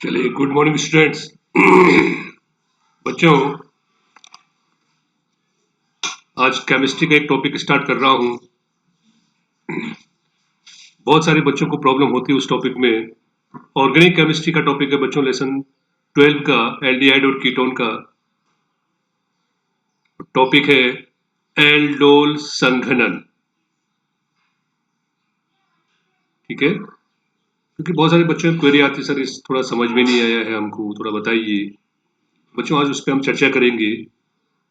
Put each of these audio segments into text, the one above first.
चलिए, good morning students. बच्चों, आज केमिस्ट्री का एक टॉपिक स्टार्ट कर रहा हूँ। बहुत सारे बच्चों को प्रॉब्लम होती है उस टॉपिक में। ऑर्गेनिक केमिस्ट्री का टॉपिक है बच्चों, लेसन 12 का एल्डिहाइड और कीटोन का टॉपिक है एल्डोल संघनन। ठीक है, क्योंकि बहुत सारे बच्चों की क्वेरी आती है, सर इस थोड़ा समझ में नहीं आया है, हमको थोड़ा बताइए। बच्चों, आज उस पर हम चर्चा करेंगे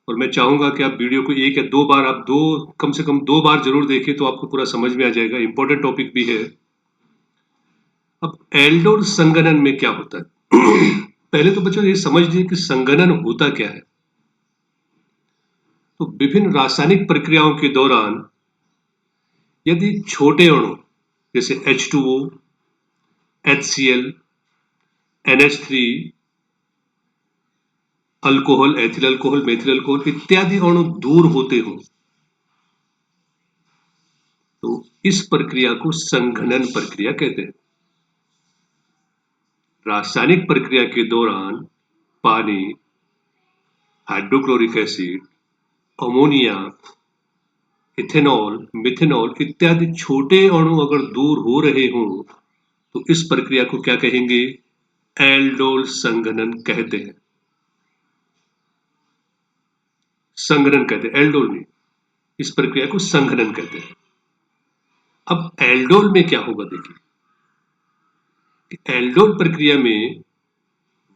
और मैं चाहूंगा कि आप वीडियो को एक या दो बार, आप दो कम से कम 2 बार जरूर देखें तो आपको पूरा समझ में आ जाएगा। इंपॉर्टेंट टॉपिक भी है। अब एल्डोल संघनन में क्या होता है? पहले तो बच्चों ये समझ लीजिए कि संघनन होता क्या है। तो विभिन्न रासायनिक प्रक्रियाओं के दौरान यदि छोटे अणु जैसे H2O, HCl, NH3, alcohol, ethyl alcohol, methyl alcohol इत्यादि अणु दूर होते हो तो इस प्रक्रिया को संघनन प्रक्रिया कहते हैं। रासायनिक प्रक्रिया के दौरान पानी, hydrochloric acid, ammonia, ethanol, methanol इत्यादि छोटे अणु अगर दूर हो रहे हों तो इस प्रक्रिया को क्या कहेंगे? एल्डोल संघनन कहते हैं। संघनन कहते हैं, एल्डोल नहीं। इस प्रक्रिया को संघनन कहते हैं। अब एल्डोल में क्या होगा, देखिए। एल्डोल प्रक्रिया में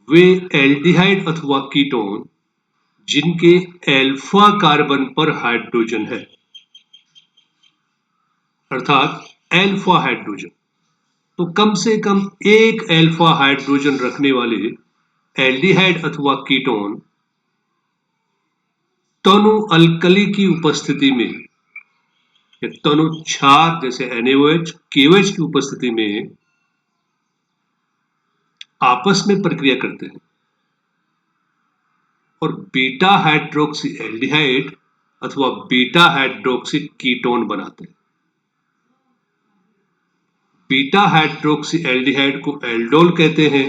वे एल्डिहाइड अथवा कीटोन जिनके एल्फा कार्बन पर हाइड्रोजन है, अर्थात एल्फा हाइड्रोजन, तो कम से कम एक एल्फा हाइड्रोजन रखने वाले एल्डिहाइड अथवा कीटोन तनु अल्कली की उपस्थिति में या तनु क्षार जैसे NaOH, KOH की उपस्थिति में आपस में प्रक्रिया करते हैं और बीटा हाइड्रोक्सी एल्डिहाइड अथवा बीटा हाइड्रोक्सी कीटोन बनाते हैं। बीटा हाइड्रोक्सी एल्डिहाइड को एल्डोल कहते हैं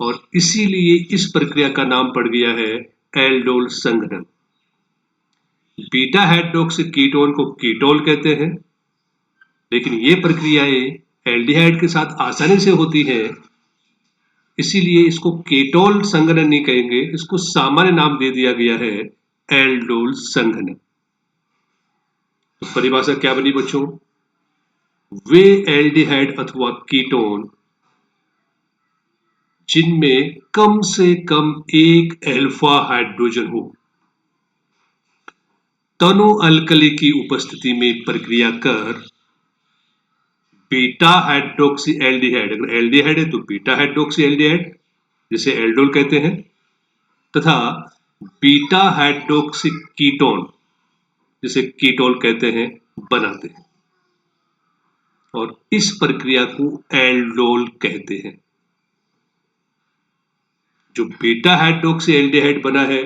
और इसीलिए इस प्रक्रिया का नाम पड़ गया है एल्डोल संघनन। बीटा हाइड्रोक्सी कीटोन को कीटोल कहते हैं, लेकिन ये प्रक्रियाएं एल्डिहाइड के साथ आसानी से होती हैं, इसीलिए इसको केटोल संघनन नहीं कहेंगे, इसको सामान्य नाम दे दिया गया है एल्डोल संघनन। तो परिभाषा क्या बनी बच्चों? वे एल्डिहाइड अथवा कीटोन जिनमें कम से कम एक एल्फा हाइड्रोजन हो, तनु अल्कली की उपस्थिति में प्रक्रिया कर बीटा हाइड्रोक्सी एल्डिहाइड, अगर एल्डिहाइड है तो बीटा हाइड्रोक्सी एल्डिहाइड जिसे एल्डोल कहते हैं, तथा बीटा हाइड्रोक्सी कीटोन जिसे कीटोल कहते हैं, बनाते हैं और इस प्रक्रिया को एल्डोल कहते हैं। जो बीटा हाइड्रोक्सी एल्डिहाइड बना है,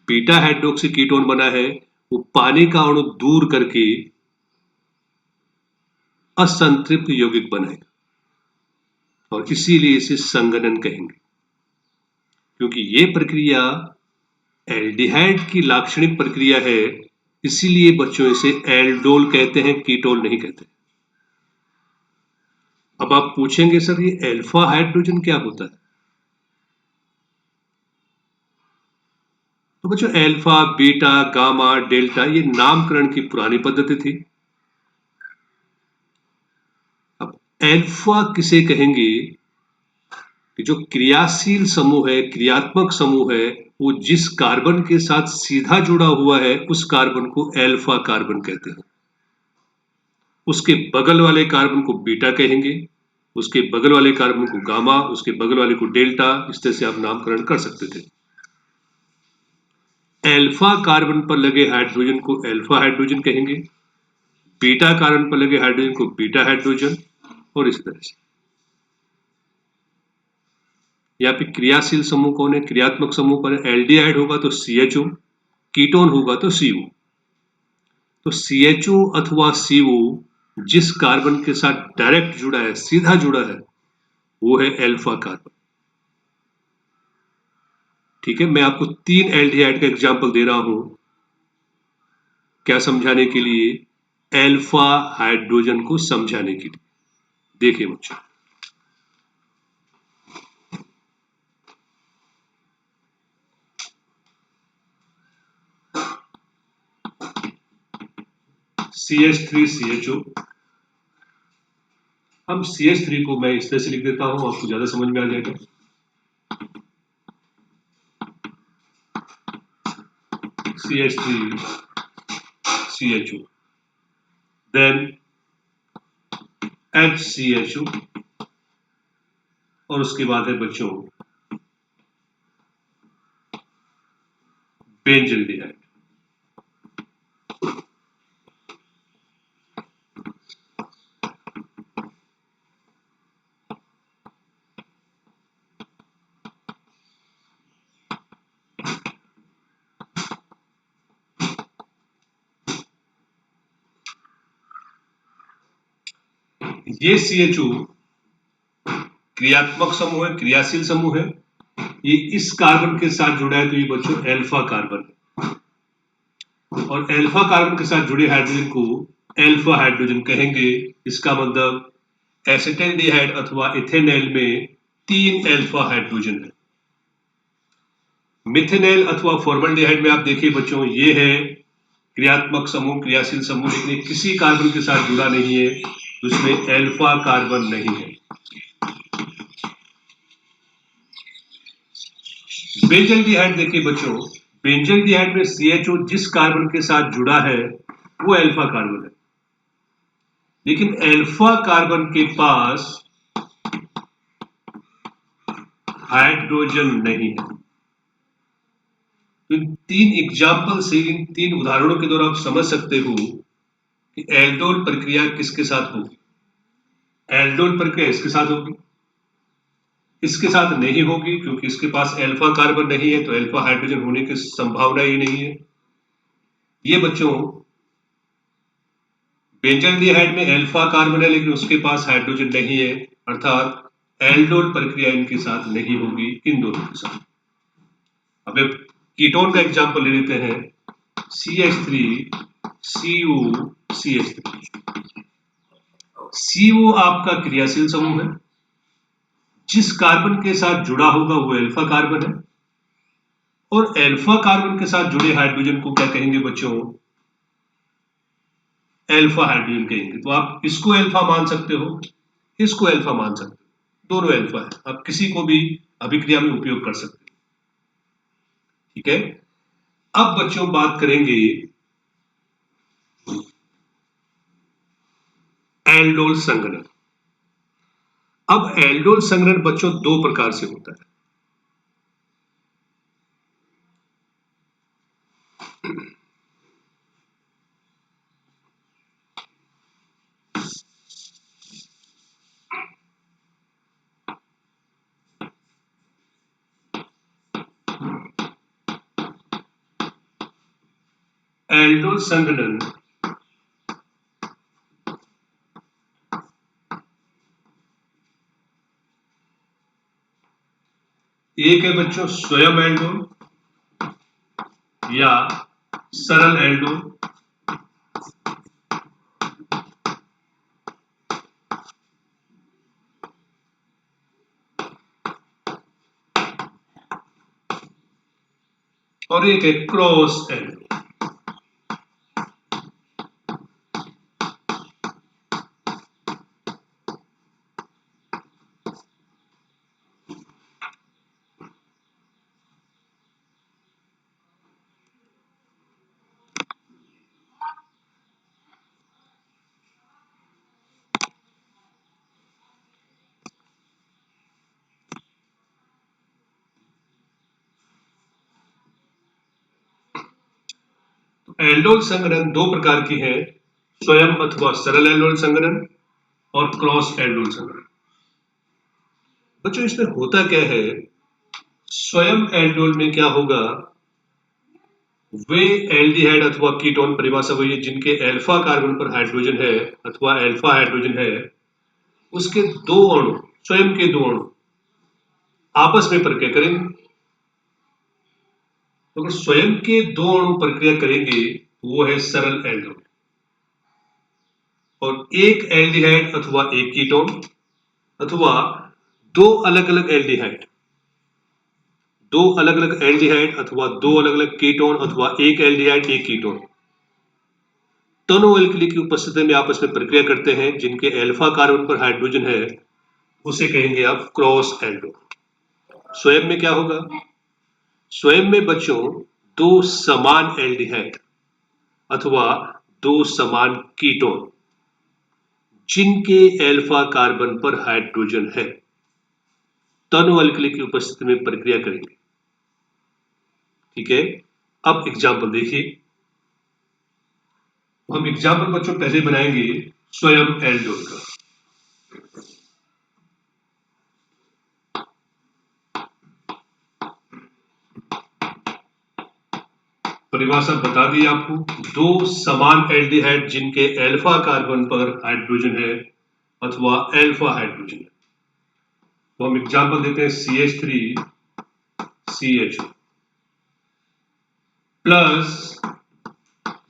बीटा हाइड्रोक्सी कीटोन बना है, वो पानी का अणु दूर करके असंतृप्त यौगिक बनाएगा और इसीलिए इसे संघनन कहेंगे, क्योंकि ये प्रक्रिया एल्डिहाइड की लाक्षणिक प्रक्रिया है, इसीलिए बच्चों इसे एल्डोल कहते हैं, कीटोल नहीं कहते। अब आप पूछेंगे सर ये एल्फा हाइड्रोजन क्या होता है? तो बच्चों एल्फा, बीटा, गामा, डेल्टा ये नामकरण की पुरानी पद्धति थी। अब एल्फा किसे कहेंगे कि जो क्रियाशील समूह है, क्रियात्मक समूह है, वो जिस कार्बन के साथ सीधा जुड़ा हुआ है उस कार्बन को एल्फा कार्बन कहते हैं। उसके बगल वाले कार्बन को बीटा कहेंगे, उसके बगल वाले कार्बन को गामा, उसके बगल वाले को डेल्टा, इस तरह से आप नामकरण कर सकते थे। एल्फा कार्बन पर लगे हाइड्रोजन को एल्फा हाइड्रोजन कहेंगे, बीटा कार्बन पर लगे हाइड्रोजन को बीटा हाइड्रोजन, और इस तरह से। यहाँ पे क्रियाशील समूह कौन है? क्रियात्मक समूह पर एल्डिहाइड होगा तो CHO, कीटोन होगा तो CO। तो CHO अथवा CO जिस कार्बन के साथ डायरेक्ट जुड़ा है, सीधा जुड़ा है, वो है एल्फा कार्बन। ठीक है, मैं आपको 3 एल्डिहाइड का एग्जाम्पल दे रहा हूं, क्या समझाने के लिए? एल्फा हाइड्रोजन को समझाने के लिए। देखिए बच्चों, CH3CHO। हम CH3 को मैं इस तरह से लिख देता हूं, आपको ज्यादा समझ में आ जाएगा। CH3CHO, देन HCHO, और उसके बाद है बच्चों बेंजल्डिहाइड। ये CHO क्रियात्मक समूह है, क्रियाशील समूह है। ये इस कार्बन के साथ जुड़ा है तो ये बच्चों एल्फा कार्बन है, और एल्फा कार्बन के साथ जुड़े हाइड्रोजन को एल्फा हाइड्रोजन कहेंगे। इसका मतलब एसिटाल्डिहाइड अथवा इथेनॉल में 3 एल्फा हाइड्रोजन है। मिथेनॉल अथवा फॉर्मल्डिहाइड में आप देखिए बच्चों, ये है क्रियात्मक समूह, क्रियाशील समूह, लेकिन ये किसी कार्बन के साथ जुड़ा नहीं है, तो इसमें एल्फा कार्बन नहीं है। बेंजल्डिहाइड देखिए बच्चों, बेंजल्डिहाइड में CHO जिस कार्बन के साथ जुड़ा है वो एल्फा कार्बन है, लेकिन एल्फा कार्बन के पास हाइड्रोजन नहीं है। तो इन 3 एग्जाम्पल से, इन 3 उदाहरणों के द्वारा आप समझ सकते हो कि एल्डोल प्रक्रिया किसके साथ होगी। एल्डोल प्रक्रिया इसके साथ होगी, इसके साथ नहीं होगी, क्योंकि इसके पास एल्फा कार्बन नहीं है, तो एल्फा हाइड्रोजन होने की संभावना ही नहीं है। ये बच्चों बेंजल्डिहाइड में एल्फा कार्बन है, लेकिन उसके पास हाइड्रोजन नहीं है, अर्थात एल्डोल प्रक्रिया इनके साथ नहीं होगी, इन दोनों के साथ। अब एक कीटोन का एग्जांपल ले लेते हैं, CH3COCH3। CO आपका क्रियाशील समूह है, जिस कार्बन के साथ जुड़ा होगा वो एल्फा कार्बन है, और एल्फा कार्बन के साथ जुड़े हाइड्रोजन को क्या कहेंगे बच्चों? एल्फा हाइड्रोजन कहेंगे। तो आप इसको एल्फा मान सकते हो, इसको एल्फा मान सकते हो, दोनों एल्फा है, आप किसी को भी अभिक्रिया में उपयोग कर सकते हो। ठीक है, अब बच्चों बात करेंगे एल्डोल संघनन। अब एल्डोल संघनन बच्चों 2 प्रकार से होता है। एल्डोल संघनन एक है बच्चों स्वयं एल्डोल या सरल एल्डोल। और एक है क्रॉस एल्डोल। एल्डोल संघनन 2 प्रकार की है, स्वयं अथवा सरल एल्डोल संघनन और क्रॉस एल्डोल संघनन। बच्चों इसमें होता क्या है, स्वयं एल्डोल में क्या होगा, वे एल्डिहाइड अथवा कीटोन, परिभाषा वही है, जिनके एल्फा कार्बन पर हाइड्रोजन है अथवा एल्फा हाइड्रोजन है, उसके 2 अणु, स्वयं के 2 अणु आपस में प्रक्रिया करेंगे। तो अगर स्वयं के दो अणु प्रक्रिया करेंगे वो है सरल एल्डोल, और एक एल्डिहाइड अथवा एक कीटोन अथवा दो अलग अलग एल्डिहाइड, दो अलग अलग एल्डिहाइड अथवा दो अलग अलग कीटोन अथवा एक एल्डिहाइड एक कीटोन दोनों एल्कली की उपस्थिति में आपस में प्रक्रिया करते हैं जिनके अल्फा कार्बन पर हाइड्रोजन है, उसे कहेंगे आप क्रॉस एल्डोल। स्वयं में क्या होगा? स्वयं में बच्चों दो समान एल्डिहाइड अथवा दो समान कीटोन जिनके अल्फा कार्बन पर हाइड्रोजन है दोनों एल्कली की उपस्थिति में प्रक्रिया करेंगे। ठीक है, अब एग्जाम्पल देखिए। हम एग्जाम्पल बच्चों पहले बनाएंगे स्वयं एल्डोल का। परिभाषा बता दी आपको, दो समान एल्डिहाइड जिनके अल्फा कार्बन पर हाइड्रोजन है अथवा अल्फा हाइड्रोजन है। तो हम एग्जाम्पल देते हैं CH3CHO प्लस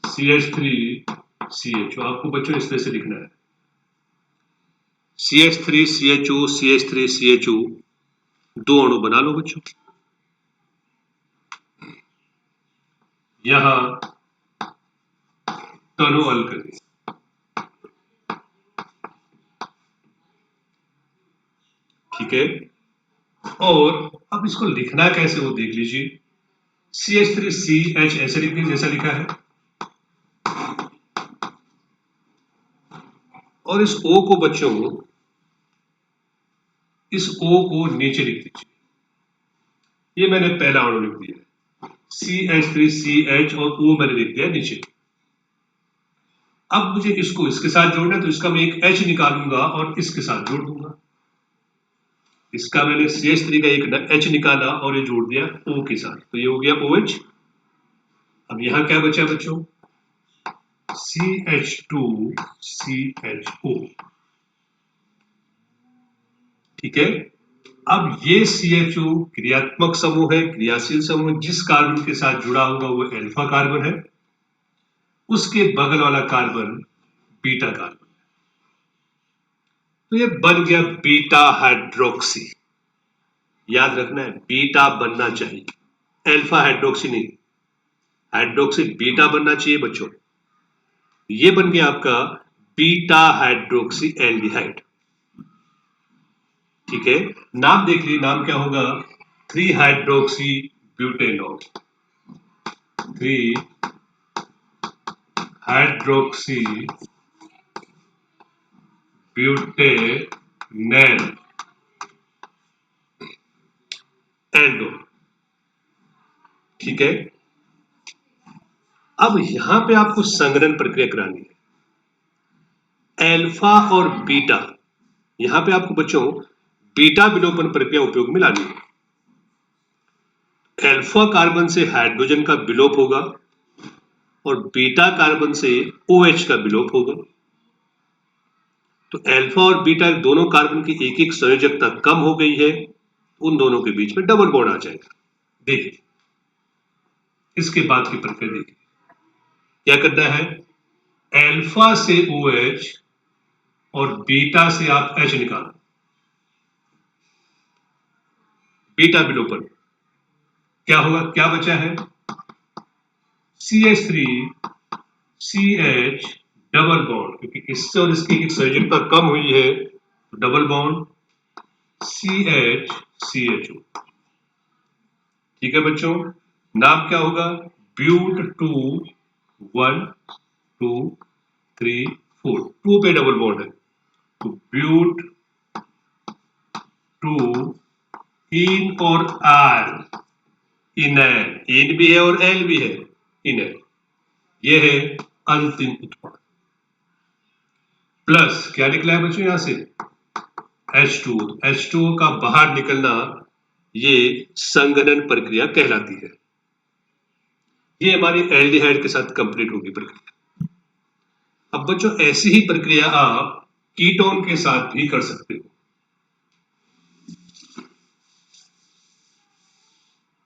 CH3CHO। आपको बच्चों इस तरह से लिखना है CH3CHO दो अणु बना लो बच्चों। यहां दोनों अल्कली, ठीक है। और अब इसको लिखना कैसे वो देख लीजिए। CH3CH ऐसे लिखने जैसा लिखा है, और इस O को बच्चों, इस O को नीचे लिख दीजिए। ये मैंने पहला अणु लिख दिया CH3CH और O मैंने लिख दिया नीचे। अब मुझे इसको इसके साथ जोड़ना है तो इसका मैं एक H निकालूंगा और इसके साथ जोड़ दूंगा। इसका मैंने CH3 का एक H निकाला और ये जोड़ दिया O के साथ, तो ये हो गया OH। अब यहां क्या बचा बच्चों? CH2CHO, ठीक है। अब ये CHO क्रियात्मक समूह है, क्रियाशील समूह। जिस कार्बन के साथ जुड़ा होगा वो अल्फा कार्बन है, उसके बगल वाला कार्बन बीटा कार्बन। तो ये बन गया बीटा हाइड्रोक्सी। याद रखना है बीटा बनना चाहिए, अल्फा हाइड्रोक्सी नहीं। हाइड्रोक्सी बीटा बनना चाहिए बच्चों। ये बन गया आपका बीटा हाइड्रोक्सी एल्डिहाइड, ठीक है। नाम देख लीजिए, नाम क्या होगा? 3 hydroxy butanol, 3 hydroxy butanal aldol, ठीक है। अब यहां पे आपको संघनन प्रक्रिया करानी है। अल्फा और बीटा, यहां पे आपको बच्चों बीटा विलोपन प्रक्रिया उपयोग में लानी है। अल्फा कार्बन से हाइड्रोजन का विलोप होगा और बीटा कार्बन से OH का विलोप होगा। तो अल्फा और बीटा दोनों कार्बन की एक एक संयोजकता कम हो गई है, उन दोनों के बीच में डबल बॉन्ड आ जाएगा। देखिए इसके बाद की प्रक्रिया देखिए, क्या करना है? अल्फा से OH और बीटा से आप H निकालो, बीटा विलोपन। क्या होगा? क्या बचा है? CH3CH डबल बॉन्ड, क्योंकि इससे और इसकी एक संयोजकता कम हुई है तो डबल बॉन्ड CH CHO, ठीक है बच्चों। नाम क्या होगा? ब्यूट 2 1 2 3 4, 2 पे डबल बॉन्ड है तो ब्यूट 2 इन और आर, इनैल, इन भी है और एल भी है, इनैल। ये है अंतिम उत्पाद। प्लस क्या निकला है बच्चों यहां से? H2O का बाहर निकलना, ये संघनन प्रक्रिया कहलाती है। ये हमारी एल्डिहाइड के साथ कंप्लीट होगी प्रक्रिया। अब बच्चों ऐसी ही प्रक्रिया आप कीटोन के साथ भी कर सकते हो।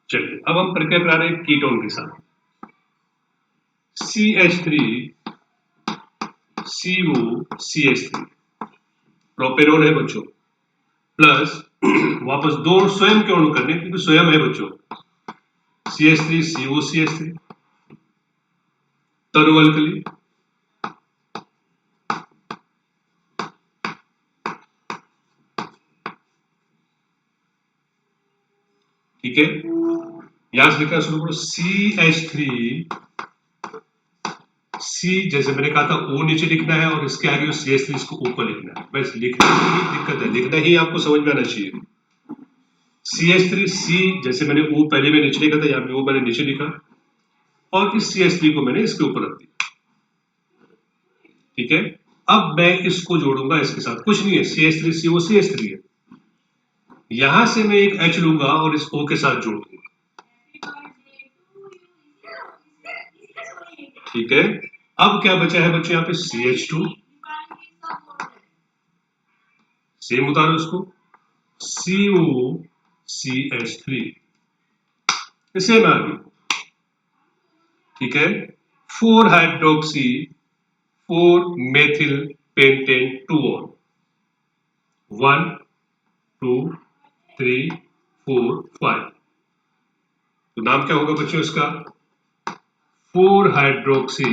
चलिए अब हम प्रक्रिया करा रहे हैं कीटोन के साथ। CH3 COCH3 प्रोपेनॉन है बच्चों, प्लस वापस दो स्वयं के अणु करने क्योंकि स्वयं है बच्चों, CH3 COCH3 तनु अल्कली, ठीक है। यहां से लिखना शुरू करो, CH3 C जैसे मैंने कहा था O नीचे लिखना है और इसके आगे CH3 इसको ऊपर लिखना है, बस लिखने में ही दिक्कत है, लिखना ही आपको समझ में आना चाहिए। CH3 C जैसे मैंने O पहले में नीचे लिखा था, यहाँ पे O मैंने नीचे लिखा और इस CH3 को मैंने इसके ऊपर रख दिया, ठीक है। अब मैं इसको जोड़ूंगा इसके साथ, कुछ नहीं है, CH3 CO CH3 है, यहां से मैं एक H लूंगा और इस O के साथ जोड़ दूंगा, ठीक है। अब क्या बचा है बच्चों, यहाँ पे CH2, सेम उतारो इसको, COCH3, सेम आ गई, ठीक है। 4 हाइड्रोक्सी 4 मेथिल पेंटेन 2 ऑन 1 2 3 4 5, तो नाम क्या होगा बच्चों इसका, 4 हाइड्रोक्सी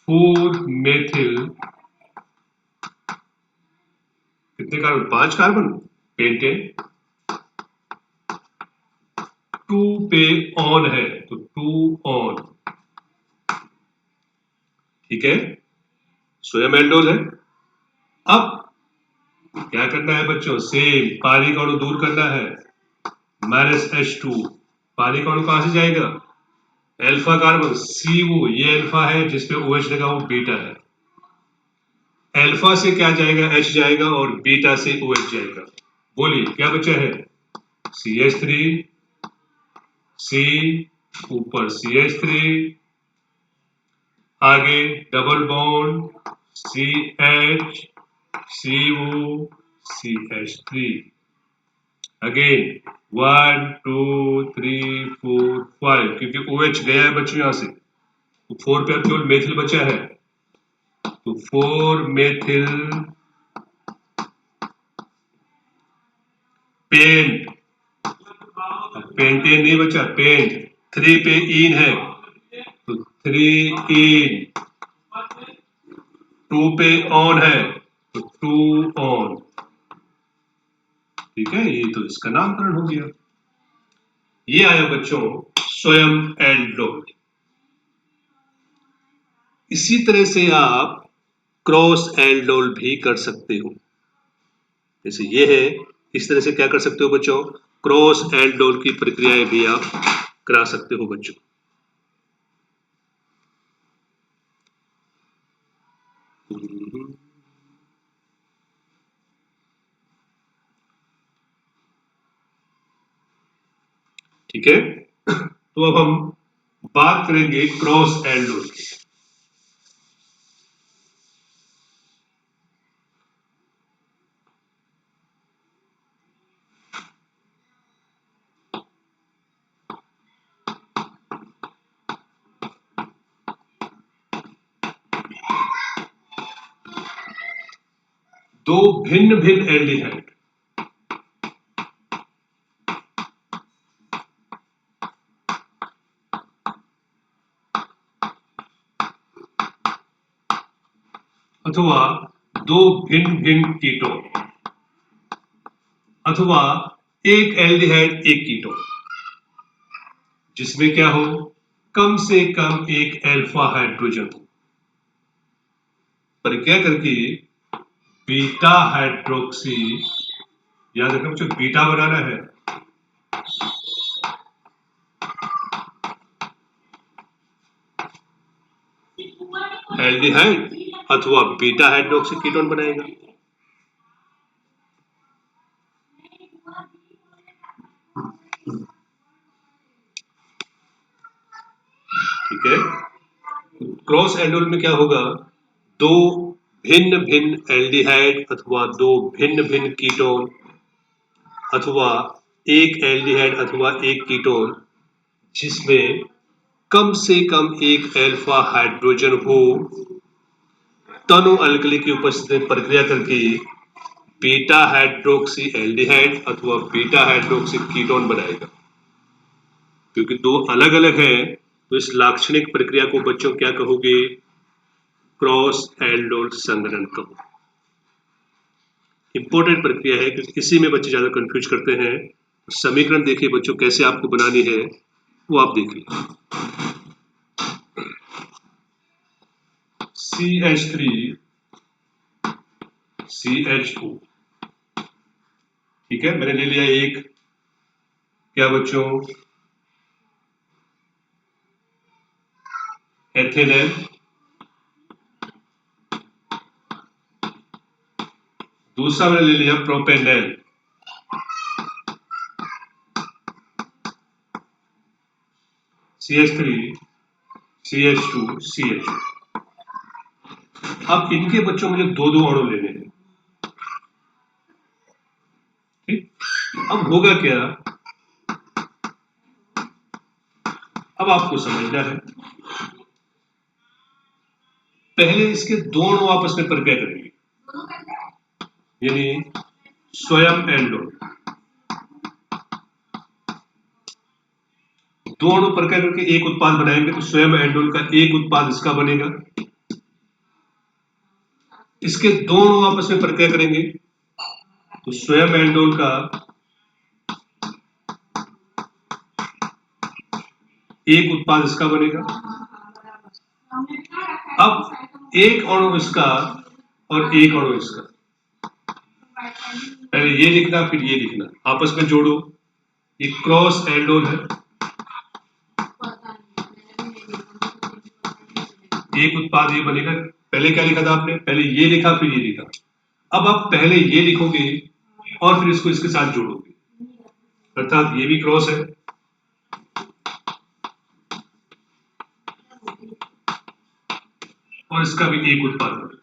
4 मेथिल, कितने कार्बन, 5 कार्बन, पेंटेन 2 पे ऑन है तो 2 ऑन, ठीक है, सोडियम एल्डोल है। अब क्या करना है बच्चों, सेम पानी का अणु दूर करना है, -H2, पानी का अणु कहां से जाएगा, अल्फा कार्बन CO, ये अल्फा है, जिसपे OH लगा वो बीटा है, अल्फा से क्या जाएगा, H जाएगा और बीटा से OH जाएगा, बोलिए क्या बचा है, CH3 C ऊपर CH3, आगे double bond CH CO CH3, again 1 2 3 4 5, क्योंकि OH गया है बच्चों यहां से, तो 4 पे अब केवल मेथिल बचा है, तो 4 मेथिल पेंट, पेंटेन नहीं बचा, पेंट 3 पे इन है तो 3 इन, 2 पे ऑन है तो 2 ऑन, ठीक है, ये तो इसका नामकरण हो गया, ये आया बच्चों स्वयं एल्डोल। इसी तरह से आप क्रॉस एल्डोल भी कर सकते हो, जैसे ये है, इस तरह से क्या कर सकते हो बच्चों, क्रॉस एल्डोल की प्रक्रियाएं भी आप करा सकते हो बच्चों। ठीक है, तो अब हम बात करेंगे क्रॉस एल्डोल की। दो भिन्न भिन्न एल्डिहाइड अथवा दो भिन्न भिन्न कीटोन अथवा एक एल्डिहाइड एक कीटोन, जिसमें क्या हो, कम से कम एक अल्फा हाइड्रोजन हो, पर क्या करके बीटा हाइड्रोक्सी, याद रखना बच्चों बीटा बनाना है, एल्डिहाइड अथवा बीटा हाइड्रोक्सी कीटोन बनाएगा, ठीक है। क्रॉस एल्डोल में क्या होगा, दो भिन्न भिन्न एल्डिहाइड अथवा दो भिन्न भिन्न कीटोन अथवा एक एल्डिहाइड अथवा एक कीटोन जिसमें कम से कम एक अल्फा हाइड्रोजन हो, तनु अल्कली की उपस्थिति में प्रक्रिया करके बीटा हाइड्रोक्सी एल्डिहाइड अथवा बीटा हाइड्रोक्सी कीटोन बनाएगा। क्योंकि दो अलग अलग है तो इस लाक्षणिक प्रक्रिया को बच्चों क्या कहोगे? क्रॉस एल्डोल संघनन कहो। इंपॉर्टेंट प्रक्रिया है क्योंकि इसी में बच्चे ज्यादा कंफ्यूज करते हैं। समीकरण देखिए बच्चों कैसे आपको बनानी है वो आप देखिए। CH3 CH2, ठीक है, मैंने ले लिया एक, क्या बच्चों? एथेनल, दूसरा मैंने ले लिया प्रोपेनल, CH3 CH2 CH2। अब इनके बच्चों मुझे दो दो अणु लेने हैं, ठीक। अब होगा क्या, अब आपको समझना है। पहले इसके दो अणु आपस में प्रक्रिया करेंगे, यानी स्वयं एल्डोल। दो अणु प्रक्रिया करके एक उत्पाद बनाएंगे तो स्वयं एल्डोल का एक उत्पाद इसका बनेगा। इसके दो अणु आपस में प्रक्रिया करेंगे तो स्वयं एल्डोल का एक उत्पाद इसका बनेगा। अब एक अणु इसका और एक अणु इसका, पहले ये लिखना फिर ये लिखना, आपस में जोड़ो। ये क्रॉस एल्डोल है, एक उत्पाद ये बनेगा। पहले क्या लिखा था आपने? पहले ये लिखा फिर ये लिखा। अब आप पहले ये लिखोगे और फिर इसको इसके साथ जोड़ोगे, अर्थात ये भी क्रॉस है और इसका भी एक उत्पाद बनेगा।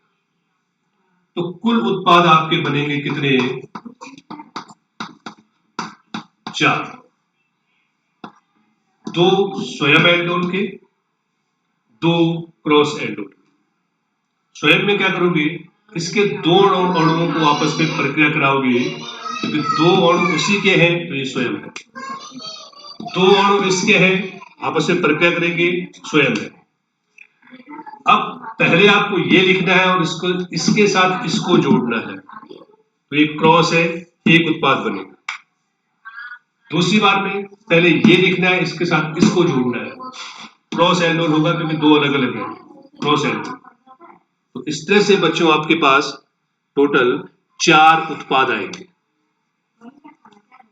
तो कुल उत्पाद आपके बनेंगे कितने? 4। दो स्वयं एल्डोल के, दो क्रॉस एल्डोल। स्वयं में क्या करोगे? इसके दो अणुओं को आपस में प्रक्रिया कराओगे, क्योंकि दो अणु उसी के हैं तो ये स्वयं है। दो अणु इसके हैं, आपस में प्रक्रिया करेंगे, स्वयं है। अब पहले आपको ये लिखना है और इसको इसके साथ इसको जोड़ना है, तो एक क्रॉस है, एक उत्पाद बनेगा। दूसरी बार में पहले ये लिखना है, इसके साथ इसको जोड़ना है, क्रॉस एल्डोल होगा क्योंकि दो अलग अलग है, क्रॉस एल्डोल। तो इस तरह से बच्चों आपके पास टोटल 4 उत्पाद आएंगे।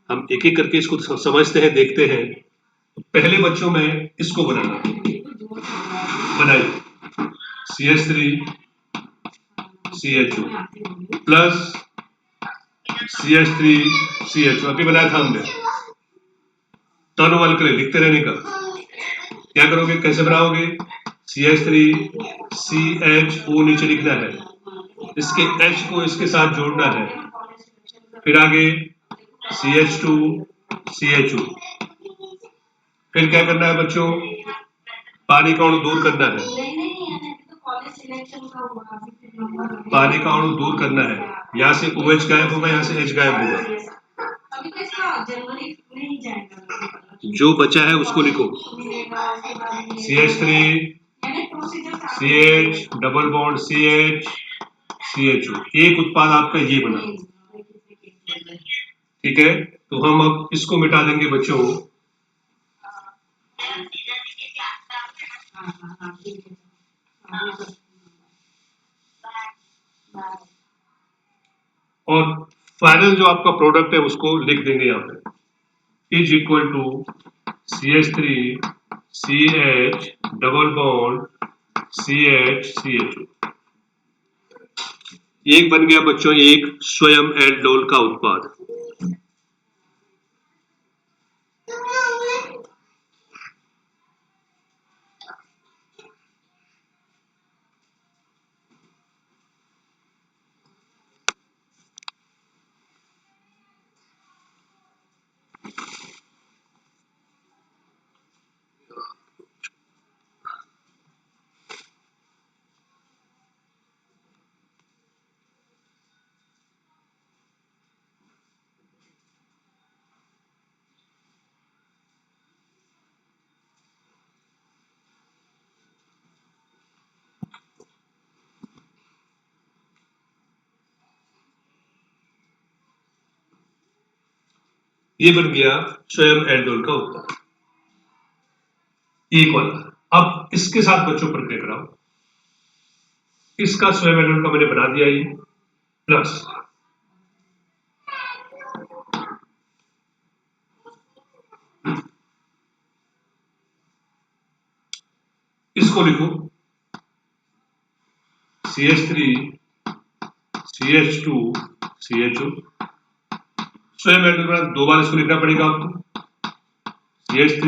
हम एक एक करके इसको समझते हैं, देखते हैं। पहले बच्चों में इसको बनाना, बनाइए। CH3 CH2 plus CH3 CH2 अभी बनाया था हमने। टर्न वाल के लिए लिखते रहने का। क्या करोगे, कैसे बनाओगे? CH3 CHO नीचे लिखना है, इसके H को इसके साथ जोड़ना है, फिर आगे CH2 CHO। फिर क्या करना है बच्चों? पानी का अणु दूर करना है, पानी का अणु दूर करना है। यहाँ से OH गायब होगा, यहाँ से H गायब होगा, जो बचा है उसको लिखो। CH3 CH double bond CH CHO, एक उत्पाद आपका ये बना, ठीक है। तो हम अब इसको मिटा देंगे बच्चों, और फाइनल जो आपका प्रोडक्ट है उसको लिख देंगे यहाँ पे, is equal to CH3 CH double bond CH CHO। एक बन गया बच्चों एक स्वयं एल्डोल का उत्पाद। ये बन गया स्वयं एल्डोल का उत्पाद, एक वाला। अब इसके साथ बच्चों प्रक्रिया कराओ, इसका स्वयं एल्डोल का मैंने बना दिया ये, प्लस इसको लिखो CH3 CH2 CHO, स्वयं एल्डोल का दो बार इसको लिखना पड़ेगा आपको, CH3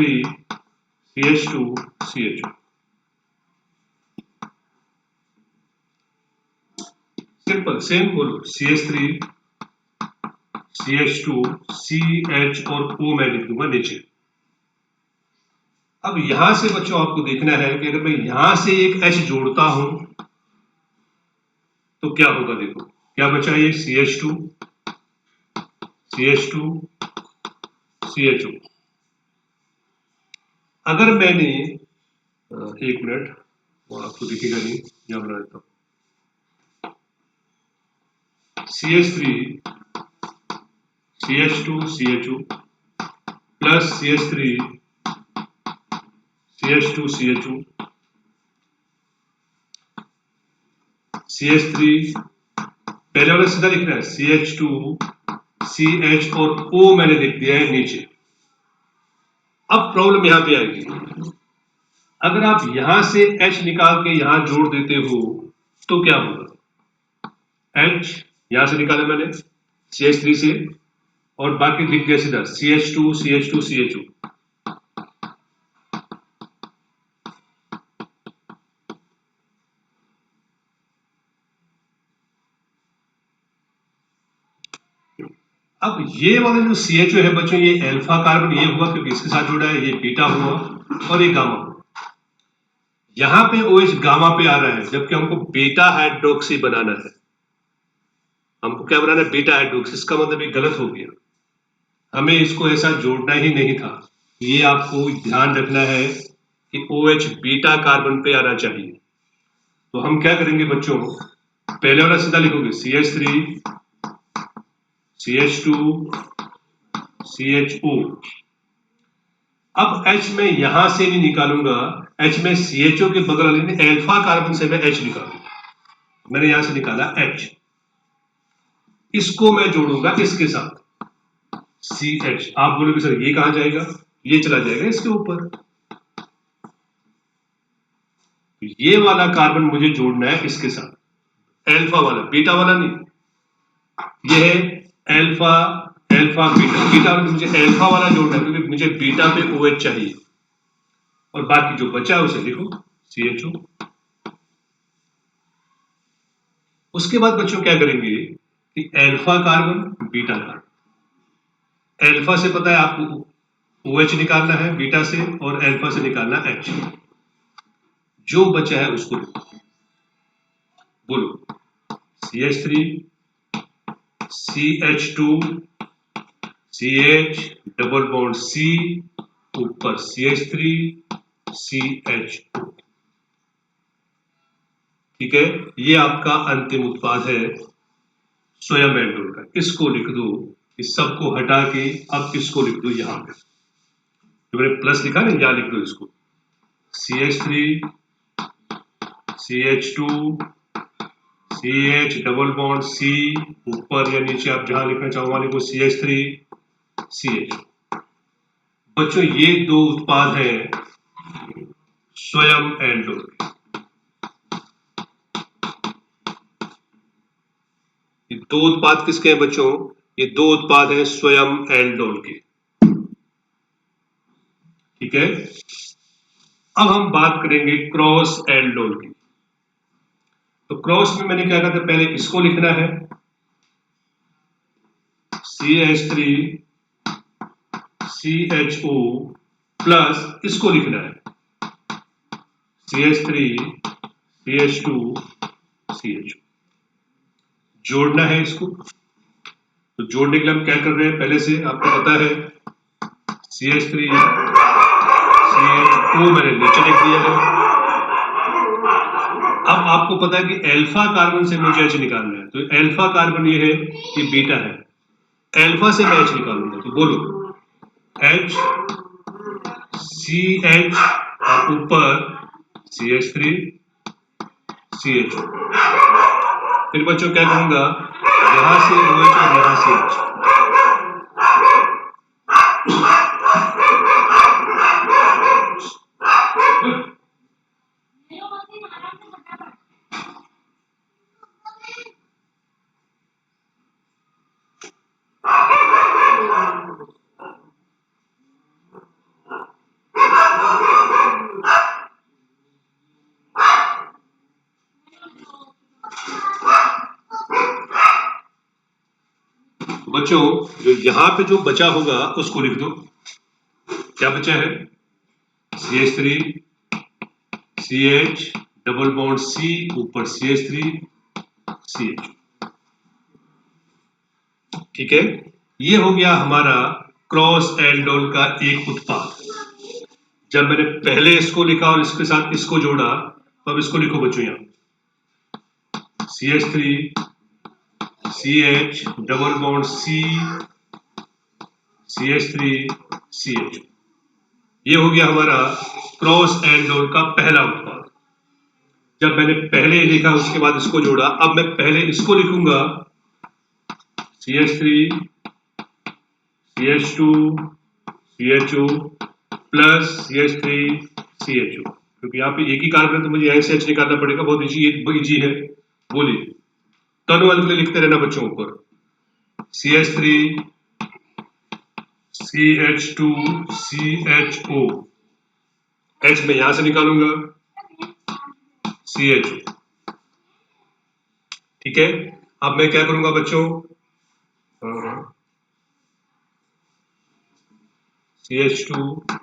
CH2 CHO। Simple, same बोलो, CH3 CH2 CH और O मैं लिख दूंगा नीचे। अब यहां से बच्चों आपको देखना है कि अगर मैं यहां से एक H जोड़ता हूं तो क्या होगा। देखो क्या बचा, ये CH2 CH2 CHO। अगर मैंने एक मिनट, वो आपको दिखेगा नहीं, यहां बना देता हूं, CH3 CH2 CHO plus CH3 CH2 CHO, CH3 पहले वाला सीधा लिखना है, CH2 CH और O मैंने लिख दिया है नीचे। अब प्रॉब्लम यहां पे आएगी, अगर आप यहां से H निकाल के यहां जोड़ देते हो तो क्या होगा। H यहां से निकाला मैंने CH3 से, और बाकी लिख दिया सीधा CH2 CH2 CHO। अब ये वाले जो CHO है बच्चों, ये अल्फा कार्बन ये हुआ क्योंकि इसके साथ जुड़ा है, ये बीटा हुआ और ये गामा हुआ। यहां पे OH गामा पे आ रहा है, जबकि हमको बीटा हाइड्रोक्सी बनाना है। हमको क्या बनाना है, बीटा हाइड्रोक्सी। इसका मतलब ये गलत हो गया, हमें इसको ऐसा जोड़ना ही नहीं था। ये आपको ध्यान रखना है कि OH बीटा कार्बन पे आना चाहिए। तो हम क्या करेंगे बच्चों, पहले वाला सीधा लिखोगे CH3 CH2 CHO। अब H में यहां से नहीं निकालूंगा, H में CHO के बगल वाले अल्फा कार्बन से मैं H निकालूंगा। मैंने यहां से निकाला H, इसको मैं जोड़ूंगा इसके साथ CH। आप बोलोगे सर ये कहां जाएगा, ये चला जाएगा इसके ऊपर। ये वाला कार्बन मुझे जोड़ना है इसके साथ, अल्फा वाला, बीटा वाला नहीं। ये है अल्फा अल्फा बीटा, बीटा वाला मुझे अल्फा वाला जोड़ना है क्योंकि मुझे बीटा पे OH चाहिए। और बाकी जो बचा है उसे लिखो CHO। उसके बाद बच्चों क्या करेंगे कि alpha carbon beta carbon, alpha से पता है आपको OH निकालना है बीटा से, और अल्फा से निकालना H। जो बचा है उसको बोलो CH3 CH2 CH double bond C, ऊपर CH3 CHO। ठीक है, ये आपका अंतिम उत्पाद है स्वयं एल्डोल का। इसको लिख दो, इस सबको हटा के अब इसको लिख दो यहां पे, जो मैंने प्लस लिखा ना यहां लिख दो इसको CH3 CH2 CH double bond C, ऊपर या नीचे आप जहां लिखना चाहो वहां लिखो CH3 CH। बच्चों ये दो उत्पाद हैं स्वयं एल्डोल के। ये दो उत्पाद किसके हैं बच्चों, ये दो उत्पाद हैं स्वयं एल्डोल के। ठीक है, अब हम बात करेंगे क्रॉस एल्डोल की। तो क्रॉस में मैंने क्या कहा था, पहले इसको लिखना है CH3 CHO प्लस इसको लिखना है CH3 CH2 CHO। जोड़ना है इसको, तो जोड़ने के लिए हम क्या कर रहे हैं, पहले से आपको पता है CH3 CHO मैंने नीचे लिख दिया है। अब आपको पता है कि अल्फा कार्बन से मुझे H निकालना है, तो अल्फा कार्बन ये है, ये बीटा है, अल्फा से मैं H निकालूंगा। तो बोलो H CH और ऊपर CH3 CHO। फिर बच्चों क्या करूंगा, यहां से OH और यहां से H। बच्चों जो यहां पे जो बचा होगा उसको लिख दो। क्या बचा है, CH3 CH double bond C ऊपर CH3 CH। ठीक है, ये हो गया हमारा क्रॉस एल्डोल का एक उत्पाद। जब मैंने पहले इसको लिखा और इसके साथ इसको जोड़ा, तो अब इसको लिखो बच्चों, यहां CH3 CH double bond C CH3 CH। ये हो गया हमारा क्रॉस एल्डोल का पहला उत्पाद। जब मैंने पहले लिखा उसके बाद इसको जोड़ा, अब मैं पहले इसको लिखूंगा CH3 CH2 CHO plus CH3 CHO, क्योंकि यहाँ पे एक ही कार्बन है तो मुझे यहीं से H निकालना पड़ेगा। बहुत इजी है। बोलिए, टर्न वाले के लिए लिखते रहना बच्चों ऊपर CH3 CH2 CHO, H में यहां से निकालूंगा CH। ठीक है, अब मैं क्या करूंगा बच्चों, CH2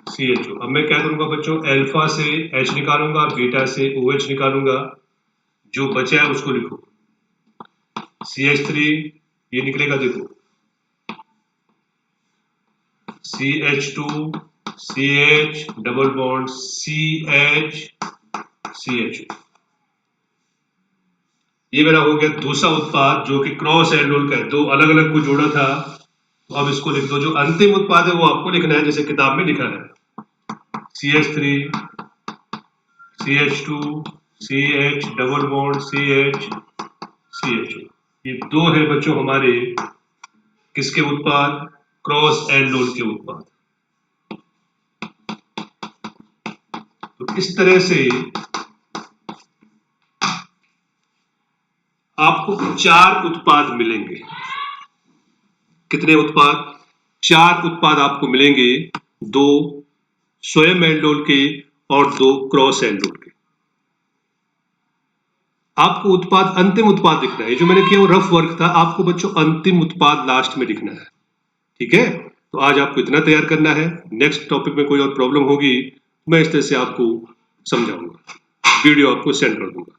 CHO। अब मैं क्या करूंगा बच्चों, अल्फा से H निकालूंगा, बीटा से OH निकालूंगा, जो बचा है उसको लिखो CH3, ये निकलेगा देखो CH2 CH double bond CH CHO। ये मेरा हो गया दूसरा उत्पाद जो कि क्रॉस एल्डोल का है। दो अलग अलग को जोड़ा था, तो अब इसको लिख दो। जो अंतिम उत्पाद है वो आपको लिखना है जैसे किताब में लिखा है CH3 CH2 CH double bond CH CHO। ये दो है बच्चों हमारे किसके उत्पाद, क्रॉस एल्डोल के उत्पाद। तो इस तरह से आपको 4 उत्पाद मिलेंगे। कितने उत्पाद, 4 उत्पाद आपको मिलेंगे, 2 स्वयं एल्डोल के और 2 क्रॉस एल्डोल के। आपको उत्पाद, अंतिम उत्पाद लिखना है। जो मैंने किया वो रफ वर्क था, आपको बच्चों अंतिम उत्पाद लास्ट में लिखना है। ठीक है, तो आज आपको इतना तैयार करना है। नेक्स्ट टॉपिक में कोई और प्रॉब्लम होगी मैं इस तरह से आपको समझाऊंगा, वीडियो आपको सेंड कर दूंगा।